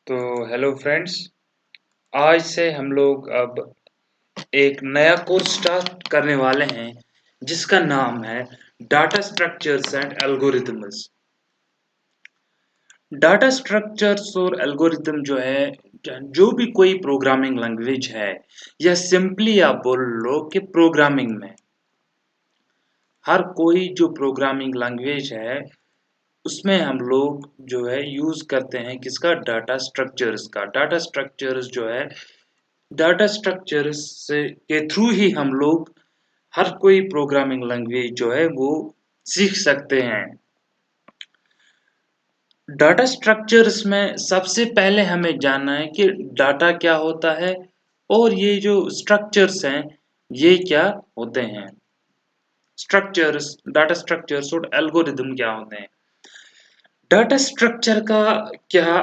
तो hello friends, आज से हम लोग अब एक नया कोर्स स्टार्ट करने वाले हैं जिसका नाम है data structures and algorithms. Data structures और एल्गोरिथम जो है, जो भी कोई प्रोग्रामिंग लैंग्वेज है, या सिंपली आप बोल लो कि प्रोग्रामिंग में हर कोई जो प्रोग्रामिंग लैंग्वेज है उसमें हम लोग जो है यूज करते हैं किसका, डाटा स्ट्रक्चर्स जो है, डाटा स्ट्रक्चर्स से के थ्रू ही हम लोग हर कोई प्रोग्रामिंग लैंग्वेज जो है वो सीख सकते हैं। डाटा स्ट्रक्चर्स में सबसे पहले हमें जानना है कि डाटा क्या होता है और ये जो स्ट्रक्चर्स हैं ये क्या होते हैं। डाटा स्ट्रक्चर्स और एल्गोरिदम क्या होते हैं। डाटा स्ट्रक्चर का क्या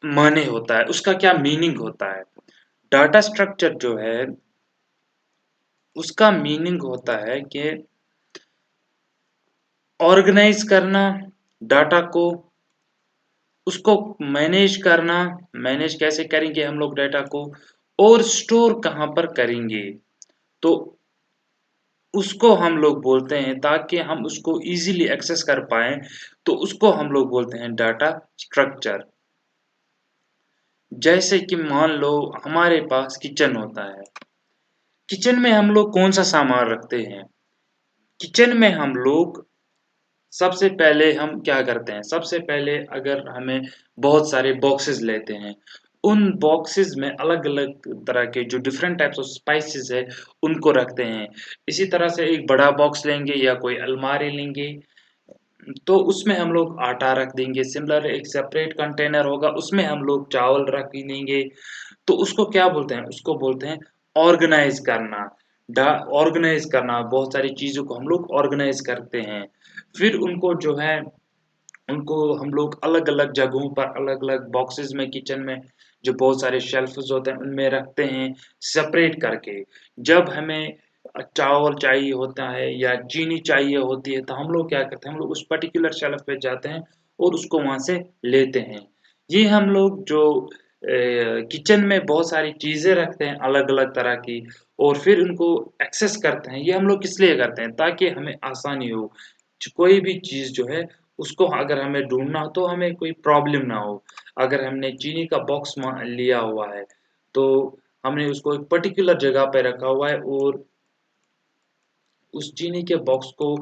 माने होता है, उसका क्या मीनिंग होता है। डाटा स्ट्रक्चर जो है उसका मीनिंग होता है कि ऑर्गेनाइज करना डाटा को, उसको मैनेज करना, मैनेज कैसे करेंगे हम लोग डाटा को, और स्टोर कहाँ पर करेंगे, तो उसको हम लोग बोलते हैं, ताकि हम उसको इजीली एक्सेस कर पाएं तो उसको हम लोग बोलते हैं डाटा स्ट्रक्चर। जैसे कि मान लो हमारे पास किचन होता है, किचन में हम लोग कौन सा सामान रखते हैं। किचन में हम लोग सबसे पहले हम क्या करते हैं, सबसे पहले अगर हमें बहुत सारे बॉक्सेस लेते हैं, उन बॉक्सेस में अलग अलग तरह के जो डिफरेंट टाइप्स ऑफ स्पाइसेस है उनको रखते हैं। इसी तरह से एक बड़ा बॉक्स लेंगे या कोई अलमारी लेंगे तो उसमें हम लोग आटा रख देंगे। सिमिलर एक सेपरेट कंटेनर होगा, उसमें हम लोग चावल रख देंगे। तो उसको क्या बोलते हैं, उसको बोलते हैं ऑर्गेनाइज करना। ऑर्गेनाइज करना, बहुत सारी चीजों को हम लोग ऑर्गेनाइज करते हैं। फिर उनको जो है, उनको हम लोग अलग अलग जगहों पर अलग अलग बॉक्सेस में, किचन में जो बहुत सारे शेल्फ्स होते हैं उनमें रखते हैं सेपरेट करके। जब हमें चावल चाहिए होता है या चीनी चाहिए होती है तो हम लोग क्या करते हैं, हम लोग उस पर्टिकुलर शेल्फ पे जाते हैं और उसको वहां से लेते हैं। ये हम लोग जो किचन में बहुत सारी चीजें रखते हैं अलग अलग तरह की, और फिर उनको एक्सेस करते हैं, ये हम लोग किस लिए करते हैं, ताकि हमें आसानी हो। कोई भी चीज जो है उसको अगर हमें ढूंढना हो तो हमें कोई प्रॉब्लम ना हो। अगर हमने चीनी का बॉक्स लिया हुआ है तो हमने उसको एक पर्टिकुलर जगह पे रखा हुआ है, और उस चीनी के बॉक्स को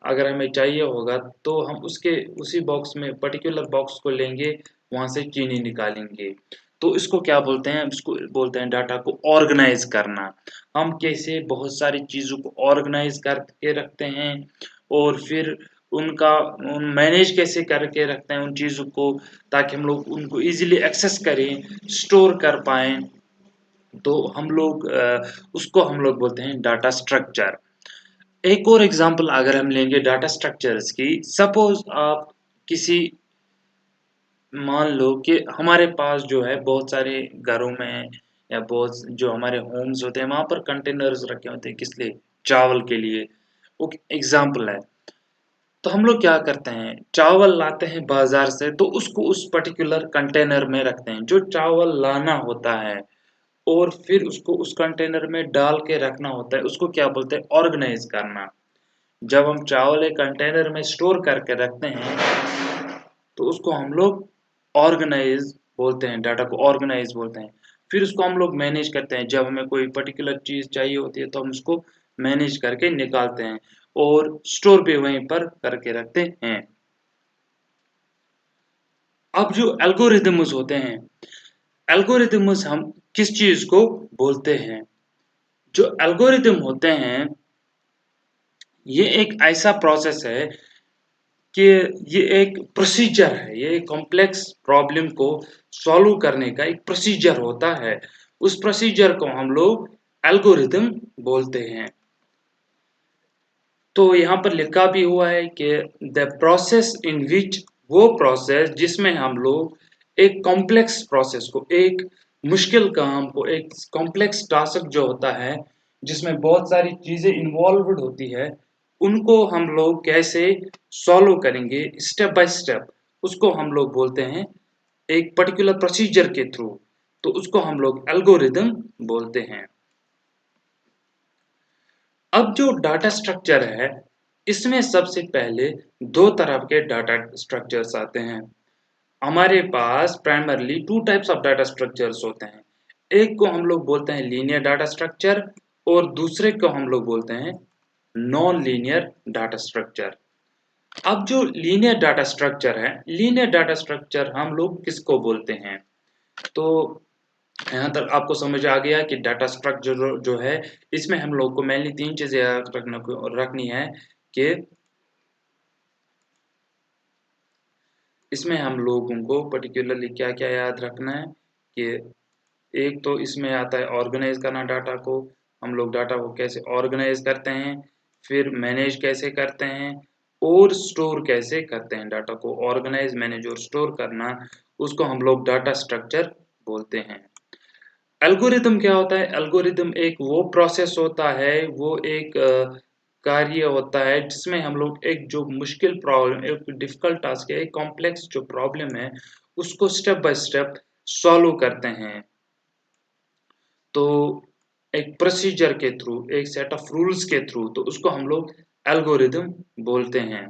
अगर हमें चाहिए होगा तो हम उसके उसी बॉक्स में पर्टिकुलर बॉक्स को लेंगे, वहां से चीनी निकालेंगे। तो इसको क्या बोलते हैं, इसको बोलते हैं डाटा को ऑर्गेनाइज करना। हम कैसे बहुत सारी चीजों को ऑर्गेनाइज करके रखते हैं, और फिर उनका मैनेज कैसे करके रखते हैं उन चीजों को, ताकि हम लोग उनको इजीली एक्सेस करें, स्टोर कर पाएं। तो हम लोग उसको हम लोग बोलते हैं डाटा स्ट्रक्चर। एक और एग्जांपल अगर हम लेंगे डाटा स्ट्रक्चर्स की, सपोज आप किसी, मान लो कि हमारे पास जो है बहुत सारे घरों में या बहुत जो हमारे होम्स होते हैं वहां पर कंटेनर्स रखे होते हैं, किस लिए, चावल के लिए। वो एग्जांपल है। तो हम लोग क्या करते हैं, चावल लाते हैं बाजार से तो उसको उस पर्टिकुलर कंटेनर में रखते हैं जो चावल लाना होता है, और फिर उसको उस कंटेनर में डाल के रखना होता है। उसको क्या बोलते हैं, ऑर्गेनाइज करना। जब हम चावल एक कंटेनर में स्टोर करके रखते हैं तो उसको हम लोग ऑर्गेनाइज बोलते हैं, डाटा को ऑर्गेनाइज बोलते हैं। फिर उसको हम लोग मैनेज करते हैं, जब हमें कोई पर्टिकुलर चीज चाहिए होती है तो हम उसको मैनेज करके निकालते हैं और स्टोर भी वहीं पर करके रखते हैं। अब जो एल्गोरिदम्स होते हैं, एल्गोरिदम्स हम किस चीज को बोलते हैं। जो एल्गोरिदम होते हैं ये एक ऐसा प्रोसेस है कि ये एक प्रोसीजर है, ये कॉम्प्लेक्स प्रॉब्लम को सॉल्व करने का एक प्रोसीजर होता है। उस प्रोसीजर को हम लोग एल्गोरिदम बोलते हैं। तो यहाँ पर लिखा भी हुआ है कि द प्रोसेस इन विच, वो प्रोसेस जिसमें हम लोग एक कॉम्प्लेक्स प्रोसेस को, एक मुश्किल काम को, एक कॉम्प्लेक्स टास्क जो होता है जिसमें बहुत सारी चीजें इन्वॉल्वड होती है, उनको हम लोग कैसे सॉल्व करेंगे स्टेप बाय स्टेप, उसको हम लोग बोलते हैं एक पर्टिकुलर प्रोसीजर के थ्रू, तो उसको हम लोग एल्गोरिदम बोलते हैं। अब जो डाटा स्ट्रक्चर है, इसमें सबसे पहले दो तरह के डाटा स्ट्रक्चर्स आते हैं। हमारे पास primarily two types of data structures होते हैं। एक को हम लोग बोलते हैं लीनियर डाटा स्ट्रक्चर और दूसरे को हम लोग बोलते हैं नॉन लीनियर डाटा स्ट्रक्चर। अब जो लीनियर डाटा स्ट्रक्चर है, लीनियर डाटा स्ट्रक्चर हम लोग किसको बोलते हैं? तो यहाँ तक आपको समझ आ गया कि डाटा स्ट्रक्चर जो है, इसमें हम लोग को मेनली 3 चीज़ें याद रखनी है कि इसमें हम लोगों को पर्टिकुलरली क्या-क्या याद रखना है कि एक तो इसमें आता है ऑर्गेनाइज़ करना डाटा को, हम लोग डाटा को कैसे ऑर्गेनाइज़ करते हैं, फिर मैनेज कैसे करते हैं और स्टोर कैसे करते हैं। डाटा को ऑर्गेनाइज़, मैनेज और स्टोर करना, उसको हम लोग डाटा स्ट्रक्चर बोलते हैं। एल्गोरिदम क्या होता है? एल्गोरिदम एक वो प्रोसेस होता है, वो एक कार्य होता है जिसमें हम लोग एक जो मुश्किल प्रॉब्लम, एक डिफ़िकल्ट टास्क है, एक कॉम्प्लेक्स जो प्रॉब्लम है, उसको स्टेप बाय स्टेप सॉल्व करते हैं। तो एक प्रोसीजर के थ्रू, एक सेट ऑफ रूल्स के थ्रू, तो उसको हम लोग एल्गोरिदम बोलते हैं।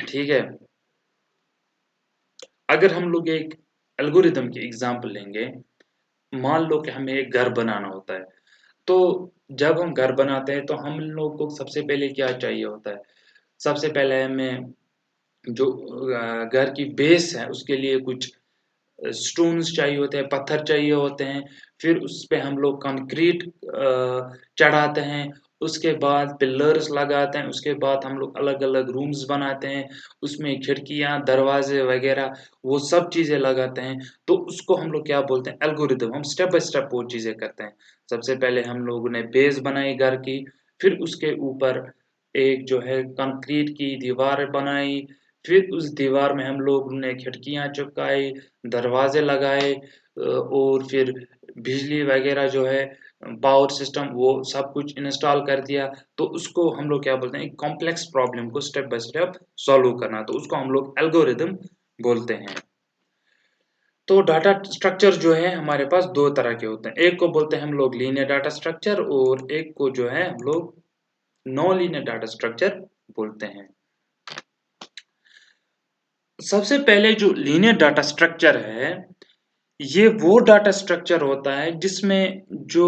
ठीक है? अगर हम लोग एक एल्गोरिदम की एग्ज़ाम्पल लेंगे, मान लो कि हमें एक घर बनाना होता है। तो जब हम घर बनाते हैं तो हम लोग को सबसे पहले क्या चाहिए होता है? सबसे पहले हमें जो घर की बेस है उसके लिए कुछ स्टोन्स चाहिए होते हैं, पत्थर चाहिए होते हैं, फिर उसपे हम लोग कंक्रीट चढ़ाते हैं, उसके बाद पिलर्स लगाते हैं, उसके बाद हम लोग अलग-अलग रूम्स बनाते हैं, उसमें खिड़कियाँ, दरवाज़े वग़ैरह वो सब चीज़ें लगाते हैं, तो उसको हम लोग क्या बोलते हैं? एल्गोरिदम। हम स्टेप बाय स्टेप वो चीज़ें करते हैं। सबसे पहले हम लोगों ने बेस बनाई घर की, फिर उसके ऊपर एक जो है कंक्रीट की दीवार बनाई, फिर उस दीवार में हम लोग ने खिड़कियाँ चिपकाई, दरवाज़े लगाए और फिर बिजली वग़ैरह जो है पावर सिस्टम वो सब कुछ इंस्टॉल कर दिया, तो उसको हम लोग क्या बोलते हैं, एक कॉम्प्लेक्स प्रॉब्लम को स्टेप बाय स्टेप सॉल्व करना, तो उसको हम लोग एल्गोरिदम बोलते हैं। तो डाटा स्ट्रक्चर जो है हमारे पास 2 तरह के होते हैं। एक को बोलते हैं हम लोग लीनियर डाटा स्ट्रक्चर और एक को जो है हम लोग नॉन लीनियर डाटा स्ट्रक्चर बोलते हैं। सबसे पहले जो लीनियर डाटा स्ट्रक्चर है, ये वो डाटा स्ट्रक्चर होता है जिसमें जो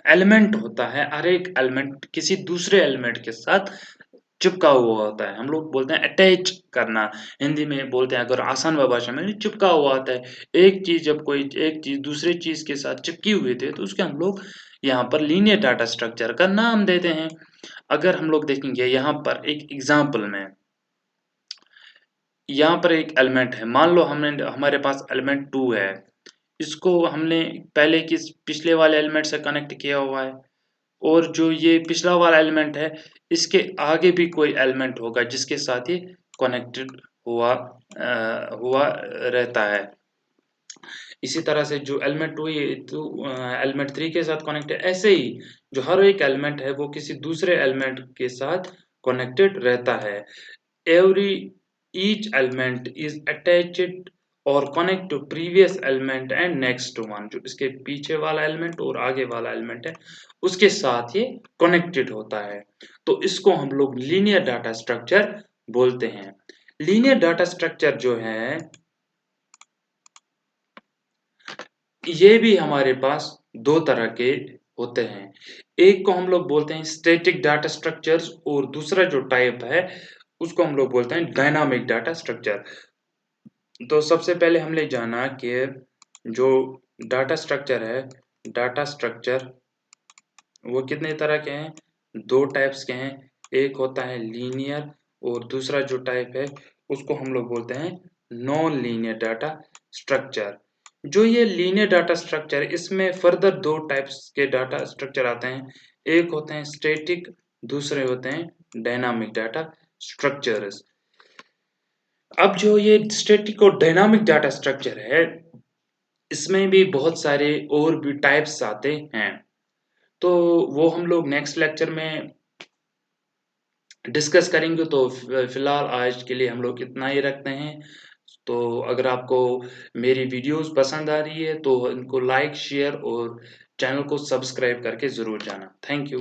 एलिमेंट होता है, हर एक एलिमेंट किसी दूसरे एलिमेंट के साथ चिपका हुआ होता है। हम लोग बोलते हैं अटैच करना, हिंदी में बोलते हैं अगर आसान भाषा में चिपका हुआ होता है। एक चीज़ जब कोई एक चीज़ दूसरे चीज़ के साथ चिपकी हुई थी, तो उसके हम लोग यहाँ पर लीनियर डाटा स्ट्रक्चर का नाम देते हैं। अगर हम लोग देखेंगे यहाँ पर एक एग्ज़ाम्पल में, यहाँ पर एक एलिमेंट है, मान लो हमने हमारे पास एलिमेंट 2 है, इसको हमने पहले किस पिछले वाले एलिमेंट से कनेक्ट किया हुआ है और जो ये पिछला वाला एलिमेंट है, इसके आगे भी कोई एलिमेंट होगा जिसके साथ ये कनेक्टेड हुआ रहता है। इसी तरह से जो एलिमेंट 2 ये तो एलिमेंट 3 के साथ कनेक्ट है, ऐसे ही जो हर एक एलिमेंट है वो किसी दूसरे एलिमेंट के साथ कनेक्टेड रहता है। Every each element is attached और connect to previous element and next one, जो इसके पीछे वाला एलिमेंट और आगे वाला एलिमेंट है उसके साथ ये कनेक्टेड होता है, तो इसको हम लोग लीनियर डाटा स्ट्रक्चर बोलते हैं। लीनियर डाटा स्ट्रक्चर जो है ये भी हमारे पास दो तरह के होते हैं। एक को हम लोग बोलते हैं स्टैटिक डाटा स्ट्रक्चर्स और दूसरा जो टाइप है उसको हम लोग बोलते हैं डायनामिक डाटा स्ट्रक्चर। तो सबसे पहले हमने जाना कि जो डाटा स्ट्रक्चर है, डाटा स्ट्रक्चर वो कितने तरह के हैं? 2 टाइप्स के हैं। एक होता है लीनियर और दूसरा जो टाइप है उसको हम लोग बोलते हैं नॉन लीनियर डाटा स्ट्रक्चर। जो ये लीनियर डाटा स्ट्रक्चर है इसमें फर्दर 2 टाइप्स के डाटा स्ट्रक्चर आते हैं। एक होते हैं स्टैटिक, दूसरे होते हैं डायनामिक डाटा स्ट्रक्चर्स। अब जो ये स्टैटिक और डायनामिक डाटा स्ट्रक्चर है, इसमें भी बहुत सारे और भी टाइप्स आते हैं। तो वो हम लोग नेक्स्ट लेक्चर में डिस्कस करेंगे। तो फिलहाल आज के लिए हम लोग इतना ही रखते हैं। तो अगर आपको मेरी वीडियोस पसंद आ रही है तो इनको लाइक, शेयर और चैनल को सब्सक्राइब करके ज़रूर जाना। Thank you.